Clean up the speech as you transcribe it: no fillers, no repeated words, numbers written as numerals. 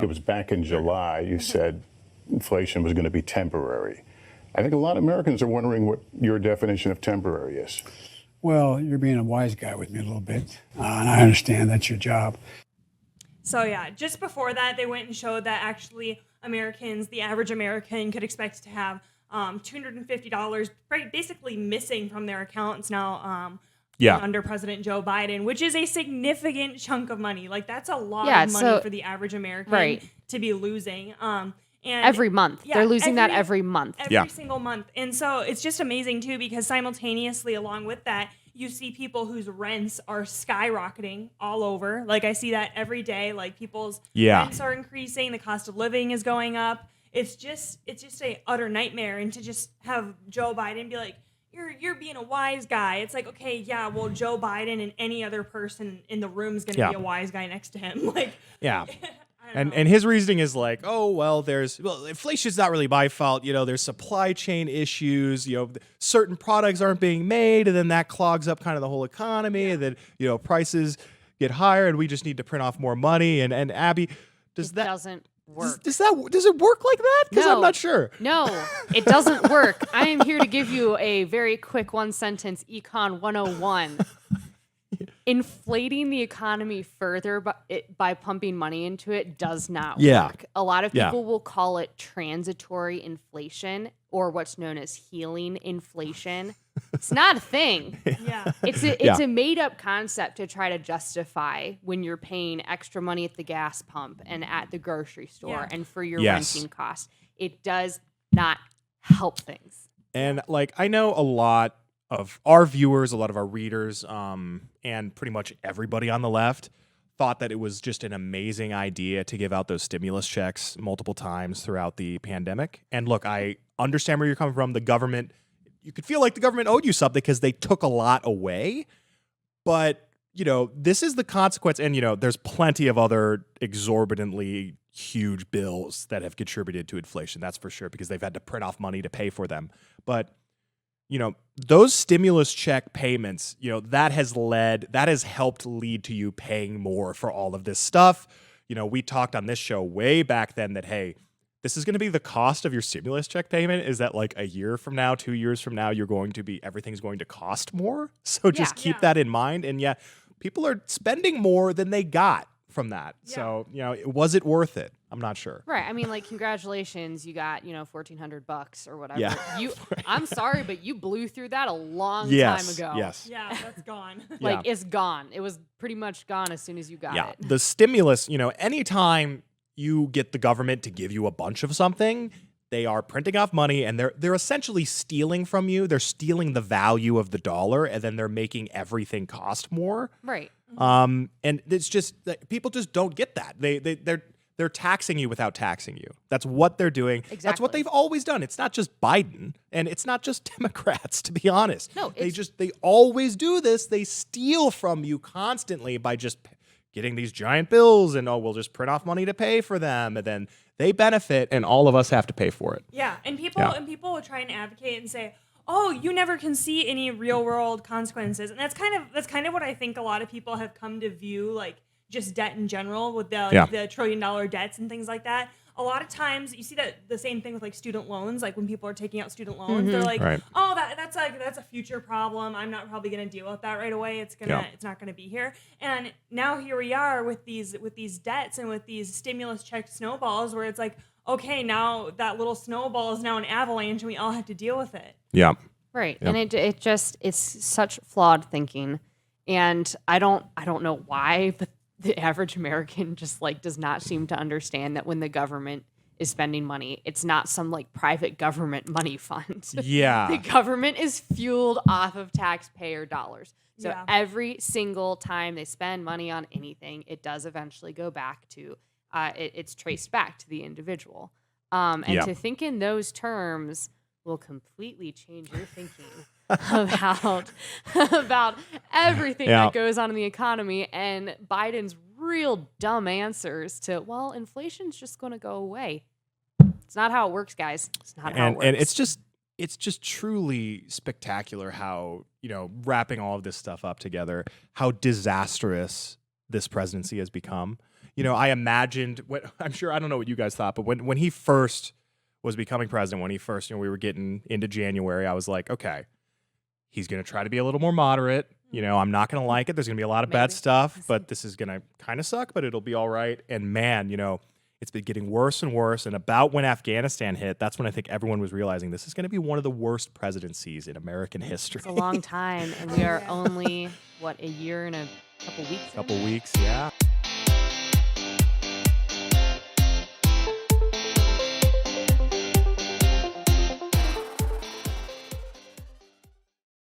was back in July, you said inflation was going to be temporary. I think a lot of Americans are wondering what your definition of temporary is. Well, you're being a wise guy with me a little bit, and I understand that's your job. So yeah, just before that, they went and showed that actually Americans, the average American, could expect to have $250 basically missing from their accounts now under President Joe Biden, which is a significant chunk of money. Like, that's a lot of money for the average American to be losing. And every month. They're losing that every month. Every single month. And so it's just amazing, too, because simultaneously, along with that, you see people whose rents are skyrocketing all over. Like, I see that every day. Like, people's rents are increasing. The cost of living is going up. It's just a utter nightmare. And to just have Joe Biden be like, you're being a wise guy. It's like, okay, yeah, well, Joe Biden and any other person in the room is going to be a wise guy next to him. Like, yeah. And his reasoning is like, oh, well, inflation's not really my fault. You know, there's supply chain issues. You know, certain products aren't being made, and then that clogs up kind of the whole economy. And then, you know, prices get higher, and we just need to print off more money. And Abby, doesn't work. Does it work like that? Because I'm not sure. No, it doesn't work. I am here to give you a very quick one-sentence Econ 101. Inflating the economy further by pumping money into it does not work. A lot of people will call it transitory inflation, or what's known as healing inflation. It's not a thing. It's a made-up concept to try to justify when you're paying extra money at the gas pump and at the grocery store and for your renting costs. It does not help things. And like, I know a lot of our viewers, a lot of our readers, and pretty much everybody on the left thought that it was just an amazing idea to give out those stimulus checks multiple times throughout the pandemic. And look, I understand where you're coming from. The government, you could feel like the government owed you something because they took a lot away. But, you know, this is the consequence. And, you know, there's plenty of other exorbitantly huge bills that have contributed to inflation. That's for sure, because they've had to print off money to pay for them. But you know, those stimulus check payments, you know, that has helped lead to you paying more for all of this stuff. You know, we talked on this show way back then that, hey, this is going to be the cost of your stimulus check payment, is that like a year from now, 2 years from now, everything's going to cost more. So just keep that in mind. And people are spending more than they got from that. Yeah. So, you know, was it worth it? I'm not sure. Right. I mean, like, congratulations, you got, you know, $1,400 or whatever. Yeah. I'm sorry, but you blew through that a long time ago. Yes. Yeah, that's gone. It's gone. It was pretty much gone as soon as you got it. The stimulus, you know, anytime you get the government to give you a bunch of something, they are printing off money, and they're essentially stealing from you. They're stealing the value of the dollar, and then they're making everything cost more. Right. And it's just people just don't get that. They're taxing you without taxing you. That's what they're doing. Exactly. That's what they've always done. It's not just Biden, and it's not just Democrats, to be honest. No, they always do this. They steal from you constantly by just getting these giant bills, and we'll just print off money to pay for them, and then they benefit, and all of us have to pay for it. Yeah, and people will try and advocate and say, "Oh, you never can see any real world consequences," and that's kind of what I think a lot of people have come to view, like, just debt in general with the $1 trillion debts and things like that. A lot of times you see that the same thing with like student loans. Like when people are taking out student loans, they're like, "Oh, that's a future problem. I'm not probably going to deal with that right away. It's not going to be here." And now here we are with these debts and with these stimulus check snowballs, where it's like, okay, now that little snowball is now an avalanche, and we all have to deal with it. Yeah. Right. Yeah. And it's such flawed thinking, and I don't know why, but the average American just like does not seem to understand that when the government is spending money, it's not some like private government money fund. Yeah. The government is fueled off of taxpayer dollars. So every single time they spend money on anything, it does eventually go back to, it's traced back to the individual. To think in those terms will completely change your thinking about everything that goes on in the economy, and Biden's real dumb answers to, well, inflation's just going to go away. It's not how it works, guys. It's not how it works. And it's just truly spectacular how, you know, wrapping all of this stuff up together, how disastrous this presidency has become. I imagined, I'm sure, I don't know what you guys thought, but when he first was becoming president, when he first, we were getting into January, I was like, okay, he's going to try to be a little more moderate. I'm not going to like it. There's going to be a lot of bad stuff, but this is going to kind of suck, but it'll be all right. And man, it's been getting worse and worse. And about when Afghanistan hit, that's when I think everyone was realizing this is going to be one of the worst presidencies in American history. It's a long time, and we are only, a year and a couple weeks? Couple weeks, yeah.